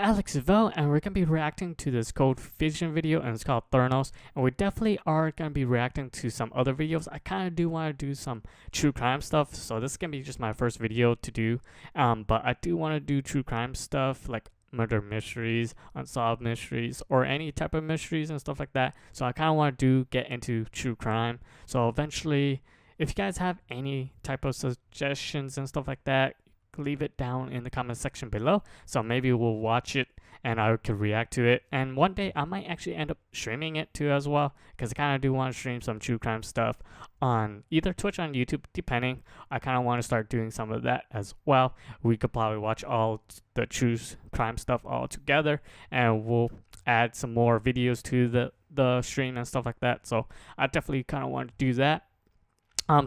Alex Vell, and we're going to be reacting to this Cold Vision video, and it's called Theranos, and we definitely are going to be reacting to some other videos. I kind of do want to do some true crime stuff, so this is going to be just my first video to do, but I do want to do true crime stuff, like murder mysteries, unsolved mysteries, or any type of mysteries and stuff like that. So I kind of want to get into true crime, so eventually, if you guys have any type of suggestions and stuff like that, leave it down in the comment section below, so maybe we'll watch it and I could react to it, and one day I might actually end up streaming it too as well, because I kind of do want to stream some true crime stuff on either Twitch or on YouTube, depending. I kind of want to start doing some of that as well. We could probably watch all the true crime stuff all together, and we'll add some more videos to the stream and stuff like that. So I definitely kind of want to do that.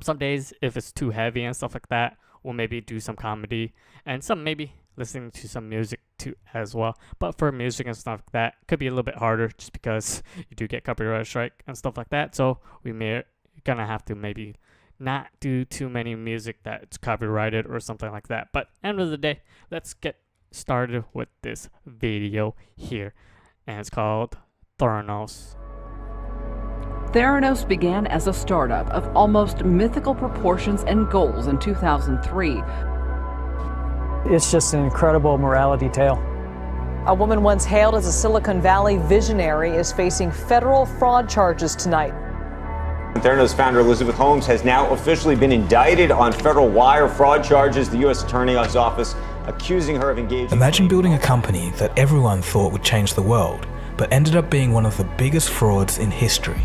Some days, if it's too heavy and stuff like that, we'll maybe do some comedy and some maybe listening to some music too as well. But for music and stuff like that, it could be a little bit harder just because you do get copyright strike and stuff like that. So we may gonna have to maybe not do too many music that's copyrighted or something like that. But end of the day, let's get started with this video here, and it's called Theranos. Theranos began as a startup of almost mythical proportions and goals in 2003. It's just an incredible morality tale. A woman once hailed as a Silicon Valley visionary is facing federal fraud charges tonight. Theranos founder Elizabeth Holmes has now officially been indicted on federal wire fraud charges. The U.S. Attorney's Office accusing her of engaging... Imagine building a company that everyone thought would change the world, but ended up being one of the biggest frauds in history.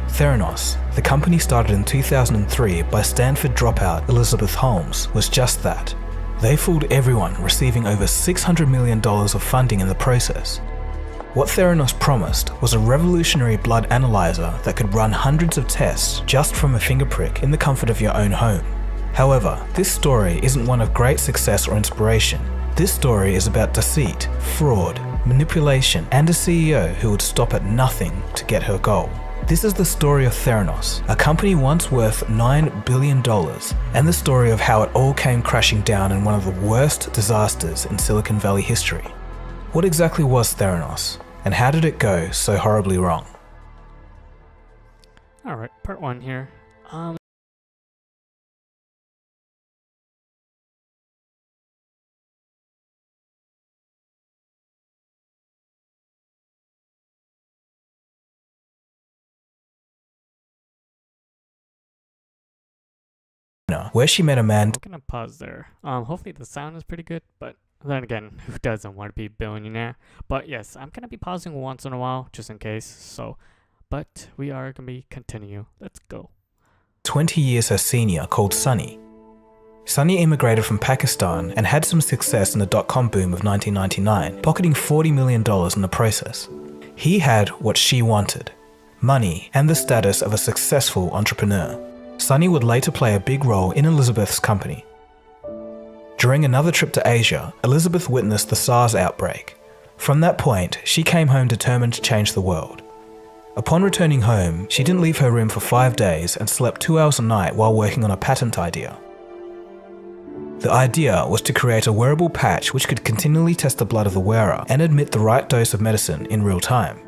Theranos, the company started in 2003 by Stanford dropout Elizabeth Holmes, was just that. They fooled everyone, receiving over $600 million of funding in the process. What Theranos promised was a revolutionary blood analyzer that could run hundreds of tests just from a finger prick in the comfort of your own home. However, this story isn't one of great success or inspiration. This story is about deceit, fraud, manipulation, and a CEO who would stop at nothing to get her goal. This is the story of Theranos, a company once worth $9 billion, and the story of how it all came crashing down in one of the worst disasters in Silicon Valley history. What exactly was Theranos, and how did it go so horribly wrong? Alright, part one here. Where she met a man. I'm gonna pause there. Hopefully the sound is pretty good, but then again, who doesn't want to be a billionaire? But yes, I'm gonna be pausing once in a while just in case. So, but we are gonna be continue. Let's go. 20 years her senior, called Sunny. Sunny immigrated from Pakistan and had some success in the dot-com boom of 1999, pocketing $40 million in the process. He had what she wanted: money and the status of a successful entrepreneur. Sunny would later play a big role in Elizabeth's company. During another trip to Asia, Elizabeth witnessed the SARS outbreak. From that point, she came home determined to change the world. Upon returning home, she didn't leave her room for 5 days and slept 2 hours a night while working on a patent idea. The idea was to create a wearable patch which could continually test the blood of the wearer and admit the right dose of medicine in real time.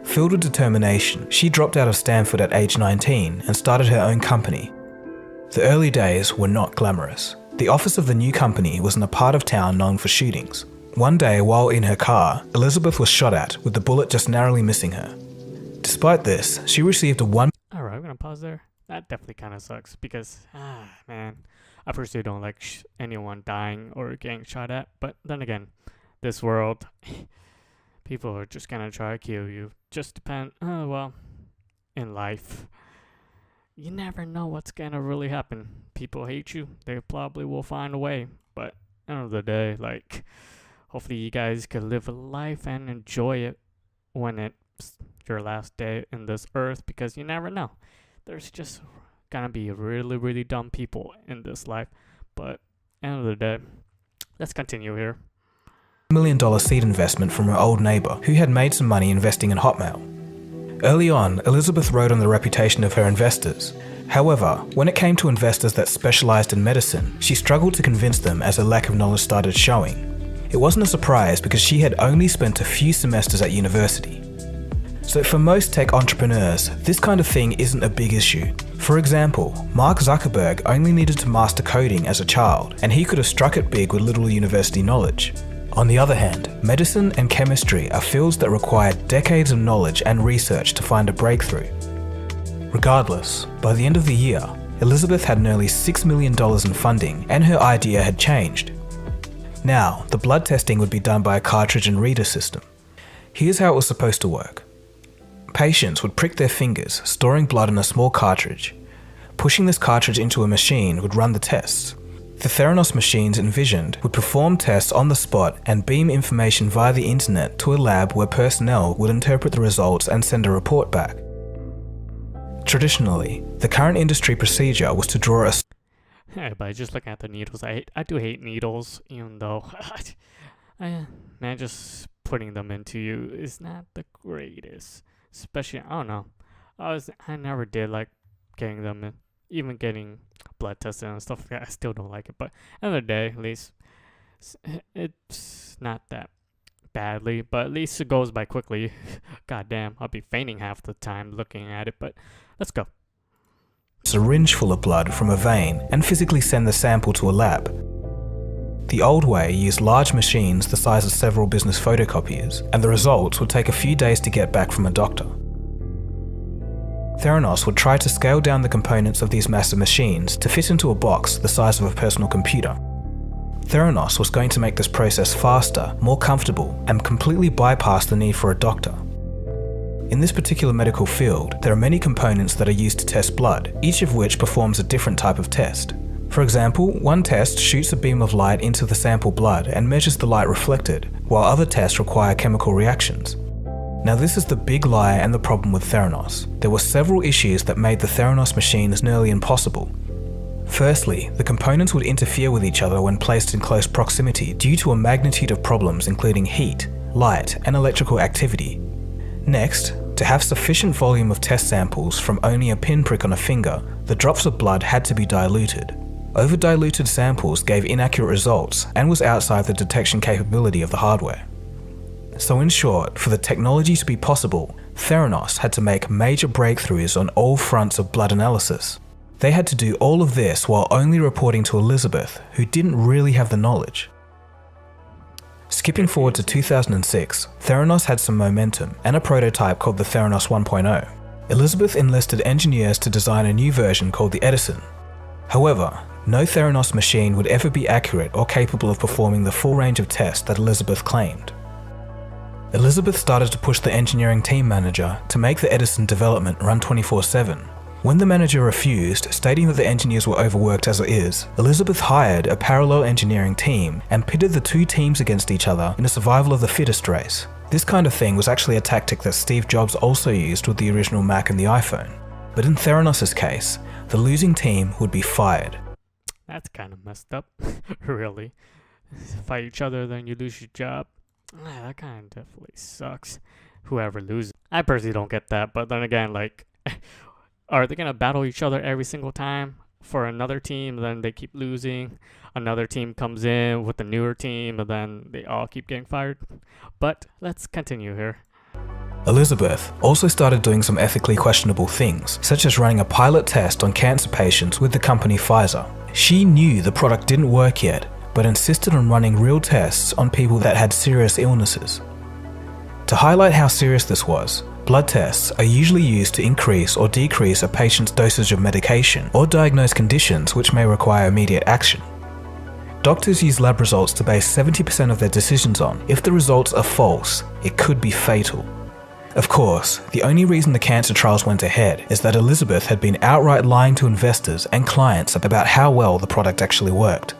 Filled with determination, she dropped out of Stanford at age 19 and started her own company. The early days were not glamorous. The office of the new company was in a part of town known for shootings. One day, while in her car, Elizabeth was shot at, with the bullet just narrowly missing her. Despite this, she received a Alright, I'm gonna pause there. That definitely kind of sucks because, man, I personally don't like anyone dying or getting shot at. But then again, this world, people are just gonna try to kill you. Just depend. Well, in life, you never know what's gonna really happen. People hate you. They probably will find a way. But at the end of the day, like, hopefully you guys can live a life and enjoy it when it's your last day in this earth, because you never know. There's just gonna be really, really dumb people in this life. But at the end of the day, let's continue here. $1 million seed investment from her old neighbor who had made some money investing in Hotmail. Early on, Elizabeth rode on the reputation of her investors. However, when it came to investors that specialized in medicine, she struggled to convince them as her lack of knowledge started showing. It wasn't a surprise because she had only spent a few semesters at university. So for most tech entrepreneurs, this kind of thing isn't a big issue. For example, Mark Zuckerberg only needed to master coding as a child, and he could have struck it big with little university knowledge. On the other hand, medicine and chemistry are fields that require decades of knowledge and research to find a breakthrough. Regardless, by the end of the year, Elizabeth had nearly $6 million in funding, and her idea had changed. Now, the blood testing would be done by a cartridge and reader system. Here's how it was supposed to work. Patients would prick their fingers, storing blood in a small cartridge. Pushing this cartridge into a machine would run the tests. The Theranos machines envisioned would perform tests on the spot and beam information via the internet to a lab where personnel would interpret the results and send a report back. Traditionally, the current industry procedure was to draw a Yeah, but just looking at the needles, I do hate needles, even though man, just putting them into you is not the greatest. Especially, I don't know. I never did like getting them in, even getting blood tested and stuff like that. I still don't like it, but end of the day, at least it's not that badly, but at least it goes by quickly. God damn, I'll be fainting half the time looking at it, but let's go. Syringe full of blood from a vein and physically send the sample to a lab. The old way used large machines the size of several business photocopiers, and the results would take a few days to get back from a doctor. Theranos would try to scale down the components of these massive machines to fit into a box the size of a personal computer. Theranos was going to make this process faster, more comfortable, and completely bypass the need for a doctor. In this particular medical field, there are many components that are used to test blood, each of which performs a different type of test. For example, one test shoots a beam of light into the sample blood and measures the light reflected, while other tests require chemical reactions. Now this is the big lie and the problem with Theranos. There were several issues that made the Theranos machines nearly impossible. Firstly, the components would interfere with each other when placed in close proximity due to a magnitude of problems including heat, light, and electrical activity. Next, to have sufficient volume of test samples from only a pinprick on a finger, the drops of blood had to be diluted. Over-diluted samples gave inaccurate results and was outside the detection capability of the hardware. So in short, for the technology to be possible, Theranos had to make major breakthroughs on all fronts of blood analysis. They had to do all of this while only reporting to Elizabeth, who didn't really have the knowledge. Skipping forward to 2006, Theranos had some momentum and a prototype called the Theranos 1.0. Elizabeth enlisted engineers to design a new version called the Edison. However, no Theranos machine would ever be accurate or capable of performing the full range of tests that Elizabeth claimed. Elizabeth started to push the engineering team manager to make the Edison development run 24/7. When the manager refused, stating that the engineers were overworked as it is, Elizabeth hired a parallel engineering team and pitted the two teams against each other in a survival of the fittest race. This kind of thing was actually a tactic that Steve Jobs also used with the original Mac and the iPhone. But in Theranos' case, the losing team would be fired. That's kind of messed up, really. Fight each other, then you lose your job. That kind of definitely sucks. Whoever loses. I personally don't get that, but then again, like, are they gonna battle each other every single time for another team? Then they keep losing. Another team comes in with a newer team, and then they all keep getting fired. But let's continue here. Elizabeth also started doing some ethically questionable things, such as running a pilot test on cancer patients with the company Pfizer. She knew the product didn't work yet, but insisted on running real tests on people that had serious illnesses. To highlight how serious this was, blood tests are usually used to increase or decrease a patient's dosage of medication or diagnose conditions which may require immediate action. Doctors use lab results to base 70% of their decisions on. If the results are false, it could be fatal. Of course, the only reason the cancer trials went ahead is that Elizabeth had been outright lying to investors and clients about how well the product actually worked.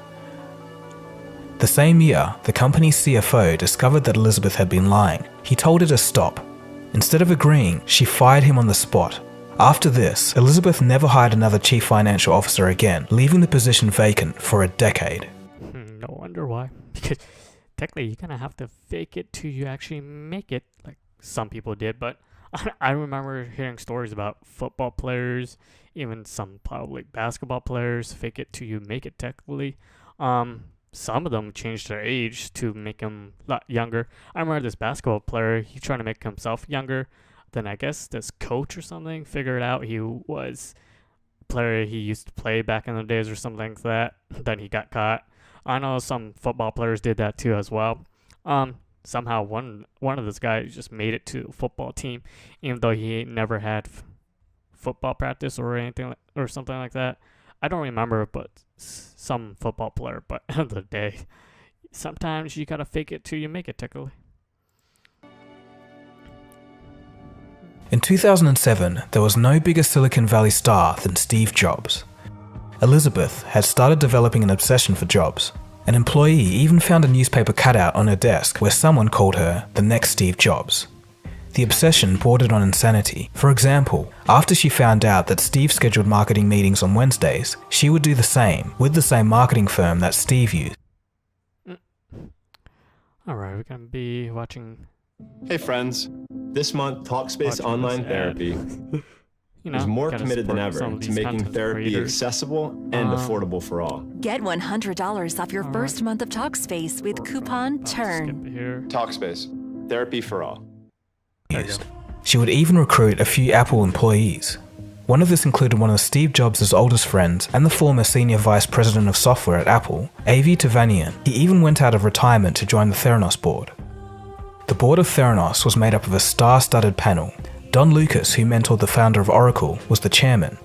The same year, the company's CFO discovered that Elizabeth had been lying. He told her to stop. Instead of agreeing, she fired him on the spot. After this, Elizabeth never hired another chief financial officer again, leaving the position vacant for a decade. No wonder why. Because technically, you're gonna have to fake it till you actually make it, like some people did. But I remember hearing stories about football players, even some probably basketball players, fake it till you make it technically. some of them changed their age to make them a lot younger. I remember this basketball player, he trying to make himself younger. Then I guess this coach or something figured out he was a player he used to play back in the days or something like that. Then he got caught. I know some football players did that too as well. Somehow one of those guys just made it to a football team, even though he never had football practice or anything or something like that. I don't remember, but some football player. But at the end of the day, sometimes you gotta fake it till you make it, technically. In 2007, there was no bigger Silicon Valley star than Steve Jobs. Elizabeth had started developing an obsession for Jobs. An employee even found a newspaper cutout on her desk where someone called her the next Steve Jobs. The obsession bordered on insanity. For example, after she found out that Steve scheduled marketing meetings on Wednesdays, she would do the same with the same marketing firm that Steve used. Alright, we're gonna be watching. Hey friends, this month Talkspace Online Therapy is more committed than ever to making therapy accessible and affordable for all. Get $100 off your first month of Talkspace with coupon TURN. Talkspace, therapy for all. She would even recruit a few Apple employees. One of this included one of Steve Jobs' oldest friends and the former senior vice president of software at Apple, Avi Tevanian. He even went out of retirement to join the Theranos board. The board of Theranos was made up of a star-studded panel. Don Lucas, who mentored the founder of Oracle, was the chairman.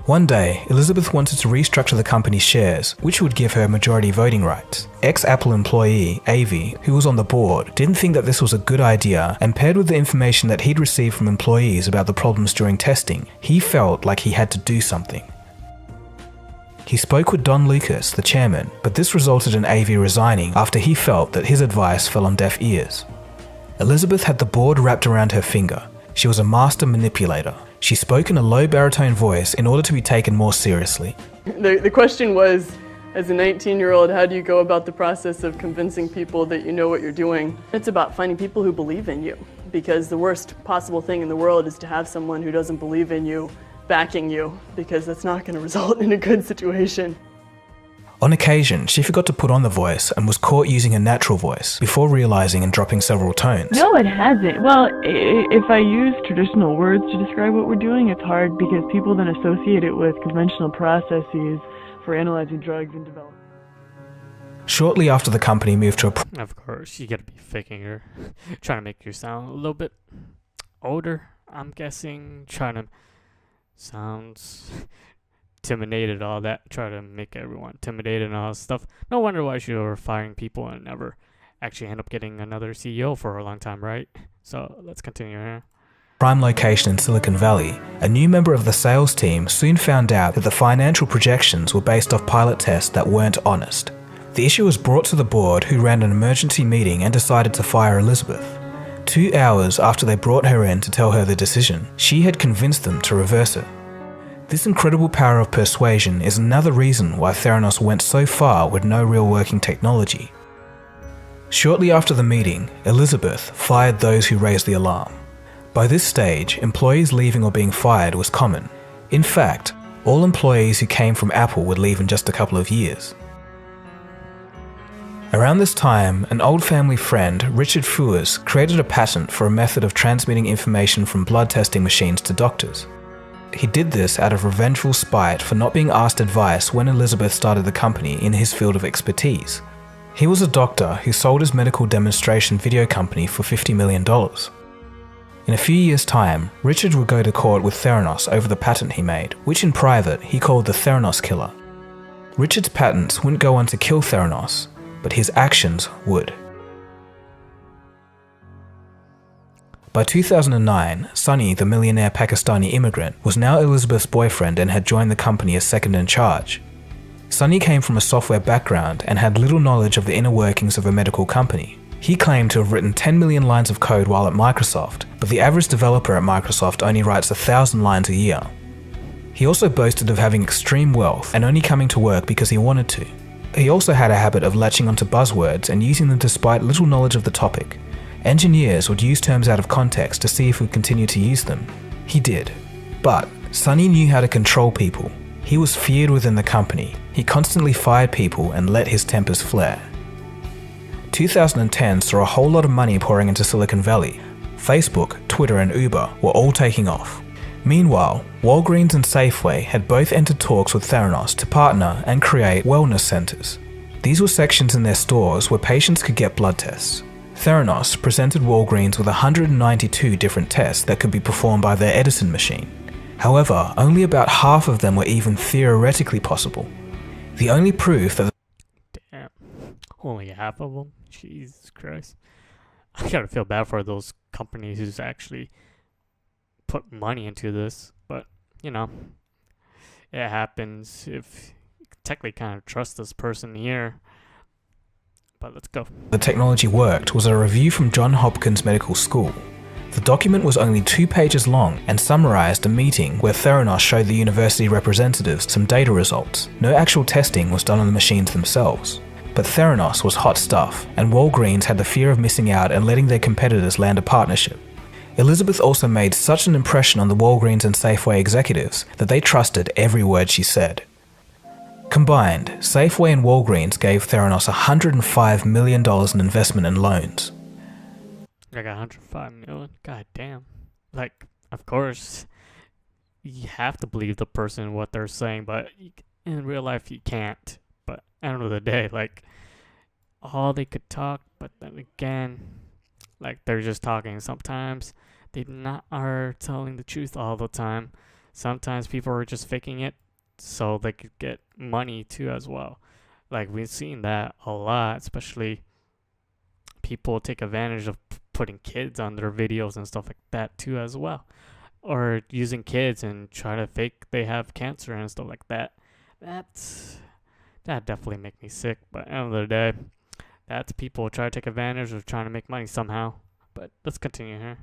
One day, Elizabeth wanted to restructure the company's shares, which would give her majority voting rights. Ex-Apple employee, Avi, who was on the board, didn't think that this was a good idea, and paired with the information that he'd received from employees about the problems during testing, he felt like he had to do something. He spoke with Don Lucas, the chairman, but this resulted in Avi resigning after he felt that his advice fell on deaf ears. Elizabeth had the board wrapped around her finger. She was a master manipulator. She spoke in a low baritone voice in order to be taken more seriously. The question was, as a 19-year-old, how do you go about the process of convincing people that you know what you're doing? It's about finding people who believe in you, because the worst possible thing in the world is to have someone who doesn't believe in you backing you, because that's not going to result in a good situation. On occasion, she forgot to put on the voice and was caught using a natural voice before realizing and dropping several tones. No, it hasn't. Well, if I use traditional words to describe what we're doing, it's hard because people then associate it with conventional processes for analyzing drugs and development. Shortly after the company moved to a... Of course, you gotta be faking her. Trying to make you sound a little bit older, I'm guessing. Trying to sound intimidated, all that. Try to make everyone intimidated and all that stuff. No wonder why she were firing people and never actually end up getting another CEO for a long time, right? So let's continue here. Prime location in Silicon Valley, a new member of the sales team soon found out that the financial projections were based off pilot tests that weren't honest. The issue was brought to the board, who ran an emergency meeting and decided to fire Elizabeth. 2 hours after they brought her in to tell her the decision, she had convinced them to reverse it. This incredible power of persuasion is another reason why Theranos went so far with no real working technology. Shortly after the meeting, Elizabeth fired those who raised the alarm. By this stage, employees leaving or being fired was common. In fact, all employees who came from Apple would leave in just a couple of years. Around this time, an old family friend, Richard Fuers, created a patent for a method of transmitting information from blood testing machines to doctors. He did this out of revengeful spite for not being asked advice when Elizabeth started the company in his field of expertise. He was a doctor who sold his medical demonstration video company for $50 million. In a few years' time, Richard would go to court with Theranos over the patent he made, which in private he called the Theranos killer. Richard's patents wouldn't go on to kill Theranos, but his actions would. By 2009, Sunny, the millionaire Pakistani immigrant, was now Elizabeth's boyfriend and had joined the company as second in charge. Sunny came from a software background and had little knowledge of the inner workings of a medical company. He claimed to have written 10 million lines of code while at Microsoft, but the average developer at Microsoft only writes 1,000 lines a year. He also boasted of having extreme wealth and only coming to work because he wanted to. He also had a habit of latching onto buzzwords and using them despite little knowledge of the topic. Engineers would use terms out of context to see if we'd continue to use them. He did. But Sunny knew how to control people. He was feared within the company. he constantly fired people and let his tempers flare. 2010 saw a whole lot of money pouring into Silicon Valley. Facebook, Twitter and Uber were all taking off. Meanwhile, Walgreens and Safeway had both entered talks with Theranos to partner and create wellness centers. These were sections in their stores where patients could get blood tests. Theranos presented Walgreens with 192 different tests that could be performed by their Edison machine. However, only about half of them were even theoretically possible. The only proof that Damn. Only half of them? Jesus Christ. I gotta feel bad for those companies who's actually put money into this, but you know, it happens. If you technically kind of trust this person here, but let's go. The technology worked was a review from Johns Hopkins Medical School. The document was only 2 pages long and summarized a meeting where Theranos showed the university representatives some data results. No actual testing was done on the machines themselves. But Theranos was hot stuff, and Walgreens had the fear of missing out and letting their competitors land a partnership. Elizabeth also made such an impression on the Walgreens and Safeway executives that they trusted every word she said. Combined, Safeway and Walgreens gave Theranos $105 million in investment and loans. I got 105 million. God damn. Like, of course, you have to believe the person what they're saying, but in real life you can't. But at the end of the day, like, all they could talk, but then again, like, they're just talking. Sometimes they not are telling the truth all the time. Sometimes people are just faking it so they could get money too as well. Like, we've seen that a lot, especially people take advantage of putting kids on their videos and stuff like that too as well, or using kids and try to fake they have cancer and stuff like that. That definitely make me sick. But at the end of the day, that's people try to take advantage of trying to make money somehow. But let's continue here.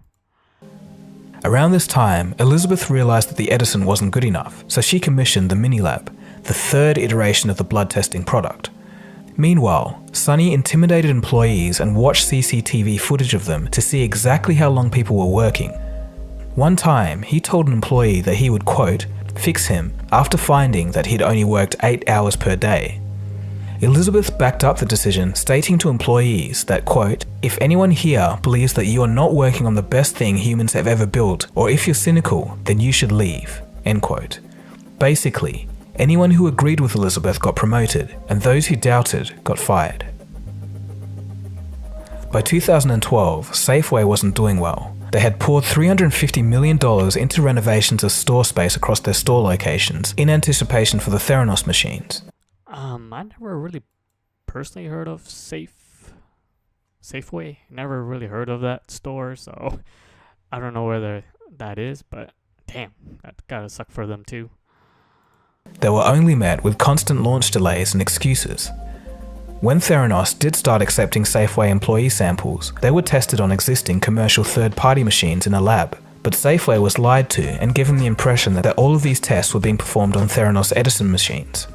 Around this time, Elizabeth realized that the Edison wasn't good enough, so she commissioned the Minilab, the 3rd iteration of the blood testing product. Meanwhile, Sonny intimidated employees and watched CCTV footage of them to see exactly how long people were working. One time, he told an employee that he would, quote, fix him after finding that he'd only worked 8 hours per day. Elizabeth backed up the decision, stating to employees that, quote, if anyone here believes that you are not working on the best thing humans have ever built, or if you're cynical, then you should leave, end quote. Basically, anyone who agreed with Elizabeth got promoted, and those who doubted got fired. By 2012, Safeway wasn't doing well. They had poured $350 million into renovations of store space across their store locations in anticipation for the Theranos machines. I never really personally heard of Safeway. Never really heard of that store, so I don't know whether that is, but damn, that gotta suck for them too. They were only met with constant launch delays and excuses. When Theranos did start accepting Safeway employee samples, they were tested on existing commercial third-party machines in a lab, but Safeway was lied to and given the impression that all of these tests were being performed on Theranos Edison machines.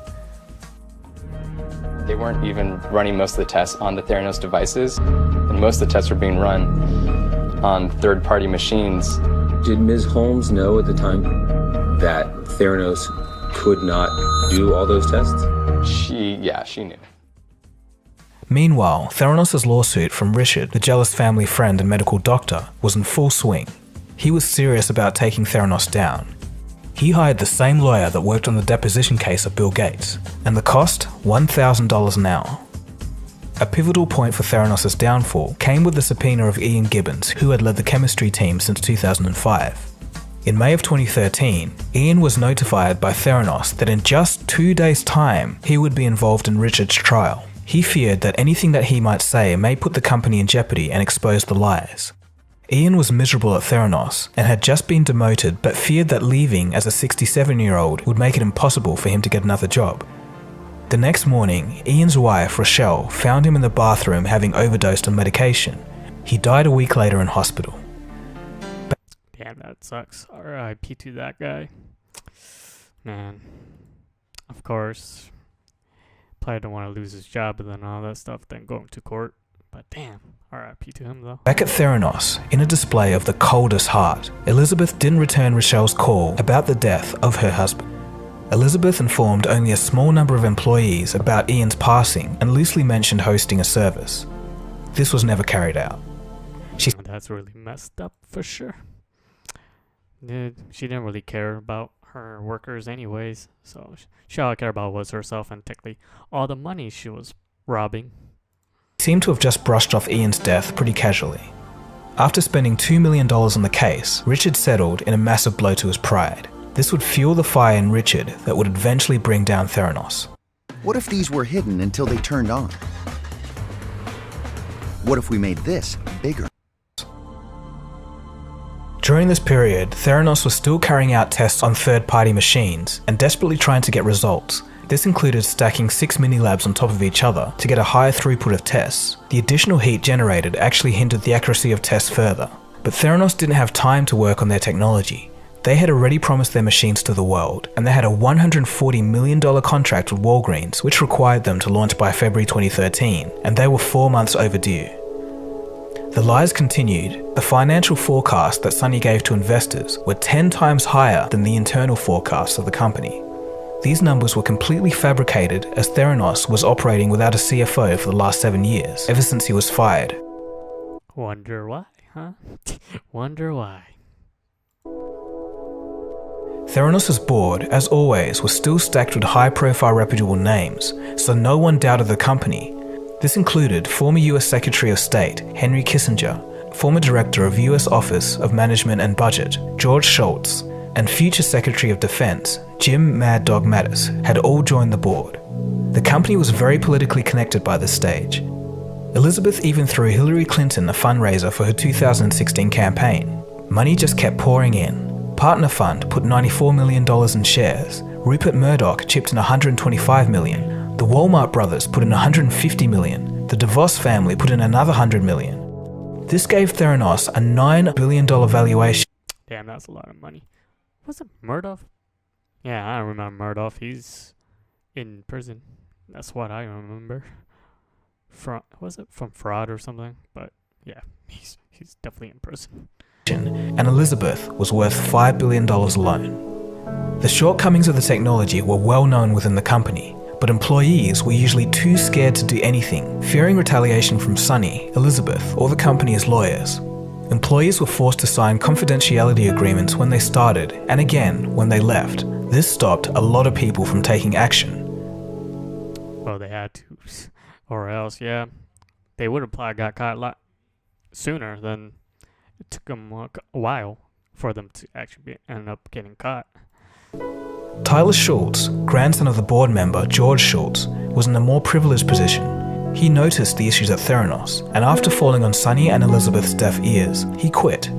They weren't even running most of the tests on the Theranos devices, and most of the tests were being run on third-party machines. Did Ms. Holmes know at the time that Theranos could not do all those tests? She knew. Meanwhile, Theranos' lawsuit from Richard, the jealous family friend and medical doctor, was in full swing. He was serious about taking Theranos down. He hired the same lawyer that worked on the deposition case of Bill Gates, and the cost, $1,000 an hour. A pivotal point for Theranos' downfall came with the subpoena of Ian Gibbons, who had led the chemistry team since 2005. In May of 2013, Ian was notified by Theranos that in just 2 days' time, he would be involved in Richard's trial. He feared that anything that he might say may put the company in jeopardy and expose the lies. Ian was miserable at Theranos and had just been demoted, but feared that leaving as a 67-year-old would make it impossible for him to get another job. The next morning, Ian's wife, Rochelle, found him in the bathroom having overdosed on medication. He died a week later in hospital. Damn, that sucks. R.I.P. to that guy. Man, of course, probably don't want to lose his job and then all that stuff, then going to court. But damn, R.I.P. to him though. Back at Theranos, in a display of the coldest heart, Elizabeth didn't return Rochelle's call about the death of her husband. Elizabeth informed only a small number of employees about Ian's passing and loosely mentioned hosting a service. This was never carried out. That's really messed up for sure. She didn't really care about her workers anyways, so she all cared about was herself and technically all the money she was robbing. She seemed to have just brushed off Ian's death pretty casually. After spending $2 million on the case, Richard settled in a massive blow to his pride. This would fuel the fire in Richard that would eventually bring down Theranos. What if these were hidden until they turned on? What if we made this bigger? During this period, Theranos was still carrying out tests on third-party machines and desperately trying to get results. This included stacking 6 mini-labs on top of each other to get a higher throughput of tests. The additional heat generated actually hindered the accuracy of tests further. But Theranos didn't have time to work on their technology. They had already promised their machines to the world, and they had a $140 million contract with Walgreens, which required them to launch by February 2013, and they were 4 months overdue. The lies continued. The financial forecast that Sunny gave to investors were 10 times higher than the internal forecasts of the company. These numbers were completely fabricated as Theranos was operating without a CFO for the last 7 years, ever since he was fired. Wonder why, huh? Wonder why. Theranos' board, as always, was still stacked with high-profile reputable names, so no one doubted the company. This included former US Secretary of State Henry Kissinger, former Director of US Office of Management and Budget George Shultz, and future Secretary of Defense Jim Mad Dog Mattis had all joined the board. The company was very politically connected by this stage. Elizabeth even threw Hillary Clinton a fundraiser for her 2016 campaign. Money just kept pouring in. Partner Fund put $94 million in shares. Rupert Murdoch chipped in $125 million. The Walmart brothers put in $150 million. The DeVos family put in another $100 million. This gave Theranos a $9 billion valuation. Damn, that's a lot of money. Was it Murdoch? Yeah, I remember Murdoch. He's in prison. That's what I remember. Was it from fraud or something? But yeah, he's definitely in prison. And Elizabeth was worth $5 billion alone. The shortcomings of the technology were well known within the company, but employees were usually too scared to do anything, fearing retaliation from Sunny, Elizabeth, or the company's lawyers. Employees were forced to sign confidentiality agreements when they started, and again when they left. This stopped a lot of people from taking action. Well, they had to, or else, yeah, they would have probably got caught a lot sooner than it took them a while for them to actually end up getting caught. Tyler Schultz, grandson of the board member George Schultz, was in a more privileged position. He noticed the issues at Theranos, and after falling on Sunny and Elizabeth's deaf ears, he quit.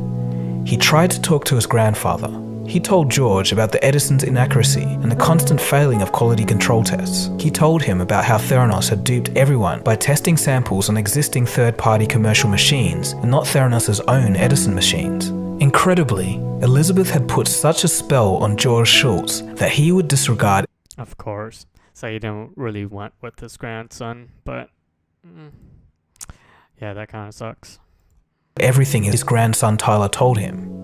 He tried to talk to his grandfather. He told George about the Edison's inaccuracy and the constant failing of quality control tests. He told him about how Theranos had duped everyone by testing samples on existing third-party commercial machines and not Theranos' own Edison machines. Incredibly, Elizabeth had put such a spell on George Schultz that he would disregard. Of course. So he didn't really want with his grandson, but yeah, that kind of sucks. Everything his grandson Tyler told him.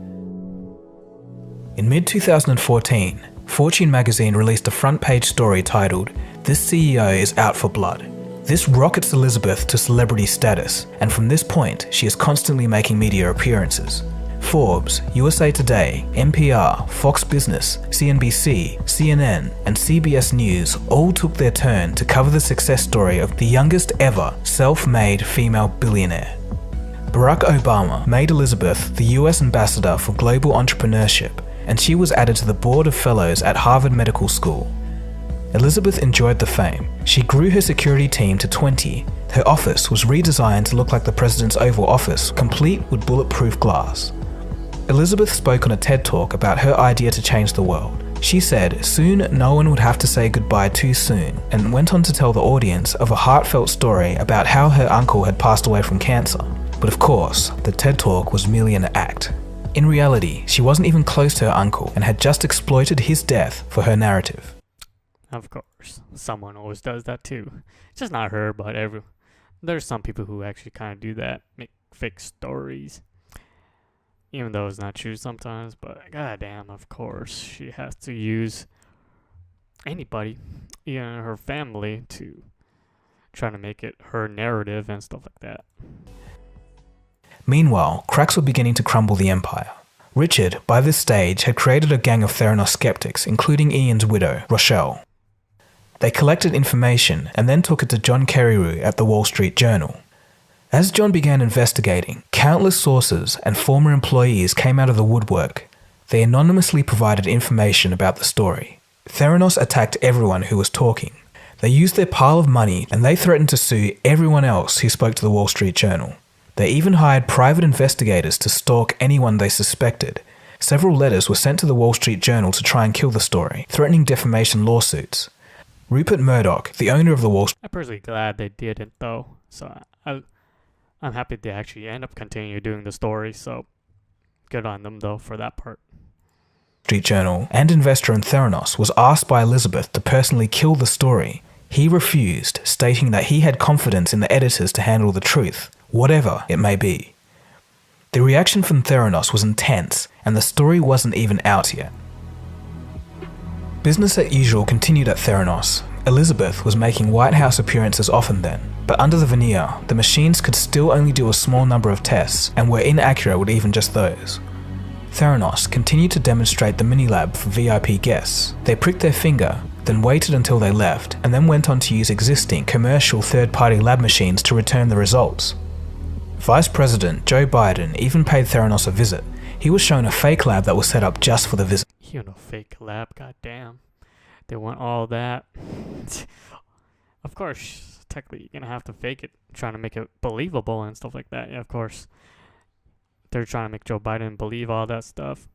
In mid-2014, Fortune magazine released a front-page story titled, "This CEO is out for blood." This rockets Elizabeth to celebrity status, and from this point, she is constantly making media appearances. Forbes, USA Today, NPR, Fox Business, CNBC, CNN, and CBS News all took their turn to cover the success story of the youngest ever self-made female billionaire. Barack Obama made Elizabeth the US Ambassador for Global Entrepreneurship, and she was added to the Board of Fellows at Harvard Medical School. Elizabeth enjoyed the fame. She grew her security team to 20. Her office was redesigned to look like the president's Oval Office, complete with bulletproof glass. Elizabeth spoke on a TED Talk about her idea to change the world. She said soon no one would have to say goodbye too soon, and went on to tell the audience of a heartfelt story about how her uncle had passed away from cancer. But of course, the TED Talk was merely an act. In reality, she wasn't even close to her uncle and had just exploited his death for her narrative. Of course, someone always does that too. It's just not her, but there's some people who actually kind of do that, make fake stories. Even though it's not true sometimes, but goddamn, of course, she has to use anybody, even her family, to try to make it her narrative and stuff like that. Meanwhile, cracks were beginning to crumble the empire. Richard, by this stage, had created a gang of Theranos skeptics, including Ian's widow, Rochelle. They collected information and then took it to John Carreyrou at the Wall Street Journal. As John began investigating, countless sources and former employees came out of the woodwork. They anonymously provided information about the story. Theranos attacked everyone who was talking. They used their pile of money and they threatened to sue everyone else who spoke to the Wall Street Journal. They even hired private investigators to stalk anyone they suspected. Several letters were sent to the Wall Street Journal to try and kill the story, threatening defamation lawsuits. Rupert Murdoch, the owner of the Wall Street... I'm personally glad they didn't, though. So I'm happy they actually end up continuing doing the story, so good on them, though, for that part. Street Journal and investor in Theranos was asked by Elizabeth to personally kill the story. He refused, stating that he had confidence in the editors to handle the truth, whatever it may be. The reaction from Theranos was intense, and the story wasn't even out yet. Business as usual continued at Theranos. Elizabeth was making White House appearances often then, but under the veneer, the machines could still only do a small number of tests and were inaccurate with even just those. Theranos continued to demonstrate the mini-lab for VIP guests. They pricked their finger, then waited until they left, and then went on to use existing commercial third-party lab machines to return the results. Vice President Joe Biden even paid Theranos a visit. He was shown a fake lab that was set up just for the visit. You know, fake lab, goddamn. They want all that. Of course, technically you're gonna have to fake it, trying to make it believable and stuff like that. Yeah, of course. They're trying to make Joe Biden believe all that stuff.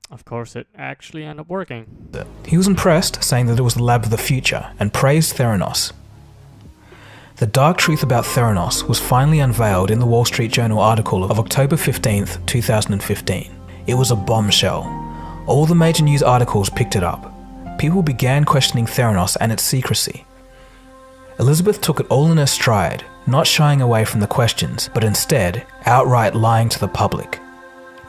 Of course, it actually ended up working. He was impressed, saying that it was the lab of the future, and praised Theranos. The dark truth about Theranos was finally unveiled in the Wall Street Journal article of October 15th, 2015. It was a bombshell. All the major news articles picked it up. People began questioning Theranos and its secrecy. Elizabeth took it all in her stride, not shying away from the questions, but instead outright lying to the public.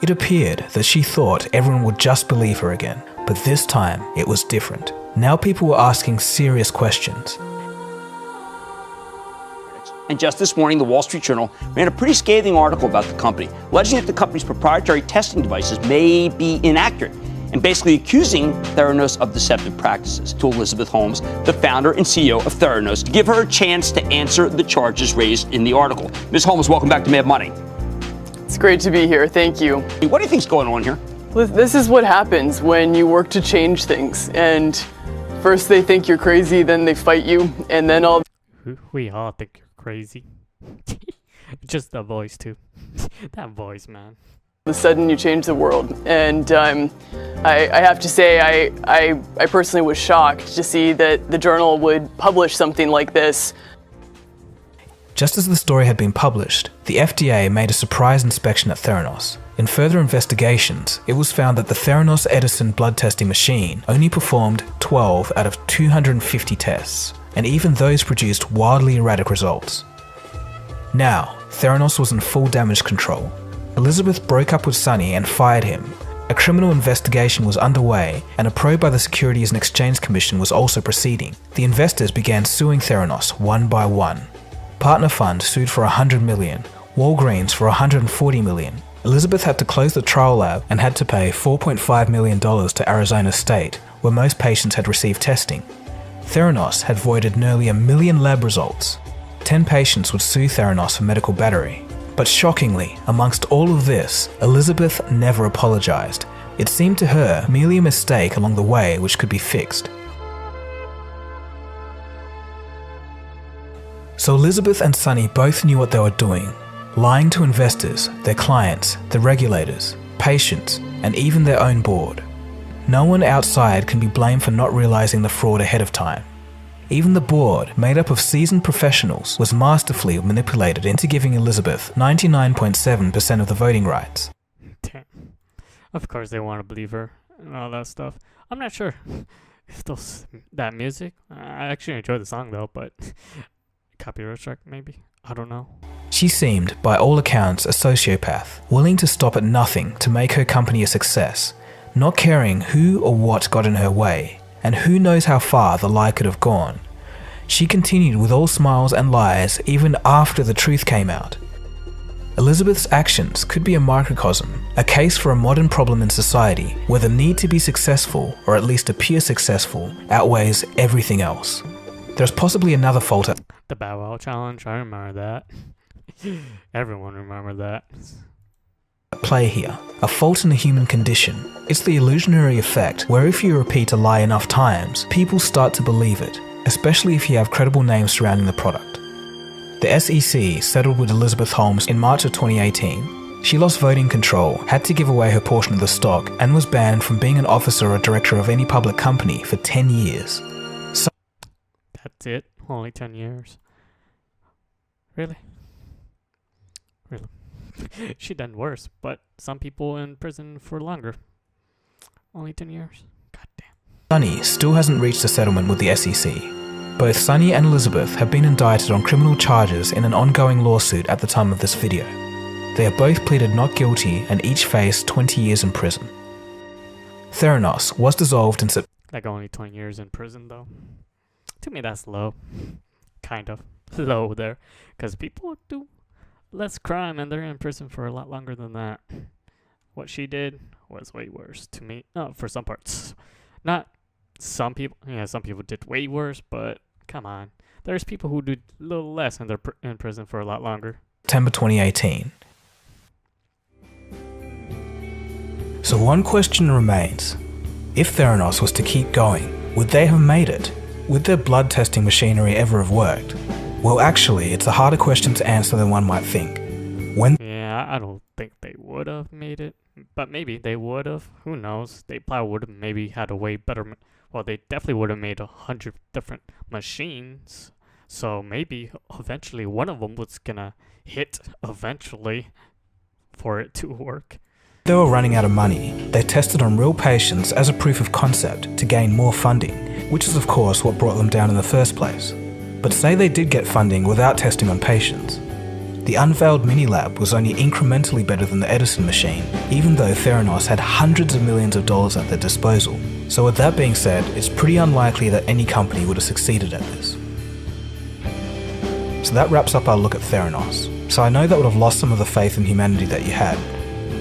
It appeared that she thought everyone would just believe her again, but this time it was different. Now people were asking serious questions. And just this morning, the Wall Street Journal ran a pretty scathing article about the company, alleging that the company's proprietary testing devices may be inaccurate, and basically accusing Theranos of deceptive practices. To Elizabeth Holmes, the founder and CEO of Theranos, to give her a chance to answer the charges raised in the article. Ms. Holmes, welcome back to Mad Money. It's great to be here. Thank you. What do you think's going on here? This is what happens when you work to change things. And first they think you're crazy, then they fight you, and then all... We all think you're crazy. Just the voice, too. That voice, man. All of a sudden you change the world. And I have to say, I personally was shocked to see that the journal would publish something like this. Just as the story had been published, the FDA made a surprise inspection at Theranos. In further investigations, it was found that the Theranos Edison blood testing machine only performed 12 out of 250 tests, and even those produced wildly erratic results. Now, Theranos was in full damage control. Elizabeth broke up with Sonny and fired him. A criminal investigation was underway, and a probe by the Securities and Exchange Commission was also proceeding. The investors began suing Theranos one by one. Partner Fund sued for $100 million, Walgreens for $140 million. Elizabeth had to close the trial lab and had to pay $4.5 million to Arizona State, where most patients had received testing. Theranos had voided nearly 1 million lab results. 10 patients would sue Theranos for medical battery. But shockingly, amongst all of this, Elizabeth never apologized. It seemed to her merely a mistake along the way which could be fixed. So Elizabeth and Sonny both knew what they were doing, lying to investors, their clients, the regulators, patients, and even their own board. No one outside can be blamed for not realizing the fraud ahead of time. Even the board, made up of seasoned professionals, was masterfully manipulated into giving Elizabeth 99.7% of the voting rights. Damn. Of course they want to believe her and all that stuff. I'm not sure if that music, I actually enjoyed the song though, but copyright strike maybe? I don't know. She seemed, by all accounts, a sociopath, willing to stop at nothing to make her company a success, not caring who or what got in her way, and who knows how far the lie could have gone. She continued with all smiles and lies even after the truth came out. Elizabeth's actions could be a microcosm, a case for a modern problem in society where the need to be successful, or at least appear successful, outweighs everything else. There's possibly another fault at the Bow Wow Challenge, I remember that. Everyone remember that. Play here, a fault in the human condition. It's the illusionary effect where if you repeat a lie enough times, people start to believe it, especially if you have credible names surrounding the product. The SEC settled with Elizabeth Holmes in March of 2018. She lost voting control, had to give away her portion of the stock, and was banned from being an officer or director of any public company for 10 years. So that's it? Only 10 years? Really? Really? She done worse, but some people in prison for longer. Only 10 years? God damn. Sunny still hasn't reached a settlement with the SEC. Both Sunny and Elizabeth have been indicted on criminal charges in an ongoing lawsuit at the time of this video. They have both pleaded not guilty and each face 20 years in prison. Theranos was dissolved in September. Like only 20 years in prison though. To me that's low. Kind of low there. Because people do less crime and they're in prison for a lot longer than that. What she did was way worse to me. Oh, for some parts. Not some people. Yeah, some people did way worse, but come on. There's people who do a little less and they're in prison for a lot longer. September 2018. So one question remains. If Theranos was to keep going, would they have made it? Would their blood testing machinery ever have worked? Well, actually, it's a harder question to answer than one might think. Yeah, I don't think they would have made it, but maybe they would have. Who knows? They probably would have maybe had a way better. Well, they definitely would have made 100 different machines. So maybe eventually one of them was gonna hit eventually for it to work. They were running out of money. They tested on real patients as a proof of concept to gain more funding, which is of course what brought them down in the first place. But say they did get funding without testing on patients. The unveiled mini-lab was only incrementally better than the Edison machine, even though Theranos had hundreds of millions of dollars at their disposal. So with that being said, it's pretty unlikely that any company would have succeeded at this. So that wraps up our look at Theranos. So I know that would have lost some of the faith in humanity that you had,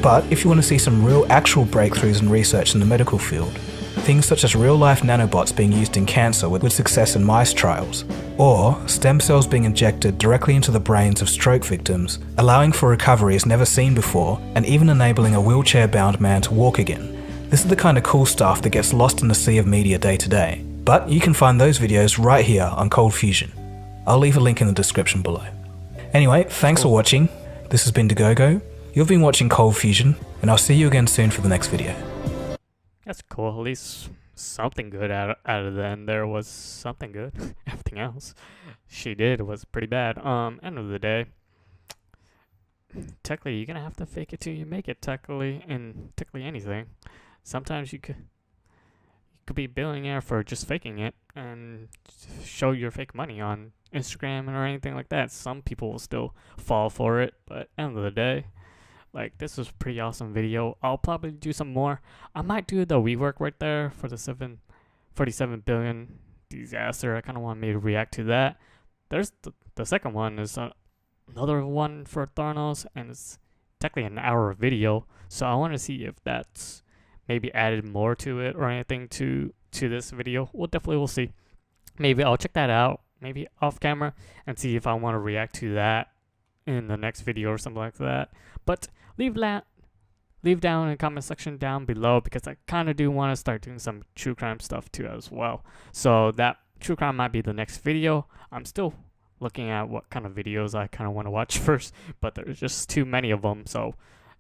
but if you want to see some real actual breakthroughs in research in the medical field, things such as real-life nanobots being used in cancer with success in mice trials, or stem cells being injected directly into the brains of stroke victims, allowing for recoveries never seen before, and even enabling a wheelchair-bound man to walk again. This is the kind of cool stuff that gets lost in the sea of media day to day. But you can find those videos right here on Cold Fusion. I'll leave a link in the description below. Anyway, thanks for watching. This has been Dagogo. You've been watching Cold Fusion, and I'll see you again soon for the next video. That's cool. At least something good out of the end there was something good. Everything else she did was pretty bad. End of the day, technically you're gonna have to fake it till you make it. Technically anything. Sometimes you could be a billionaire for just faking it and show your fake money on Instagram or anything like that. Some people will still fall for it, but end of the day, like, this was a pretty awesome video. I'll probably do some more. I might do the WeWork right there for the 47 billion disaster. I kind of want me to react to that. There's the second one is another one for Theranos, and it's technically an hour video. So I want to see if that's maybe added more to it or anything to this video. We'll see. Maybe I'll check that out, maybe off camera, and see if I want to react to that in the next video or something like that. But leave down in the comment section down below, because I kind of do want to start doing some true crime stuff too as well. So that true crime might be the next video. I'm still looking at what kind of videos I kind of want to watch first, but there's just too many of them. So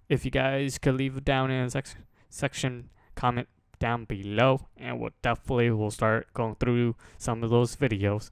if you guys could leave down in the section, comment down below, and we'll start going through some of those videos.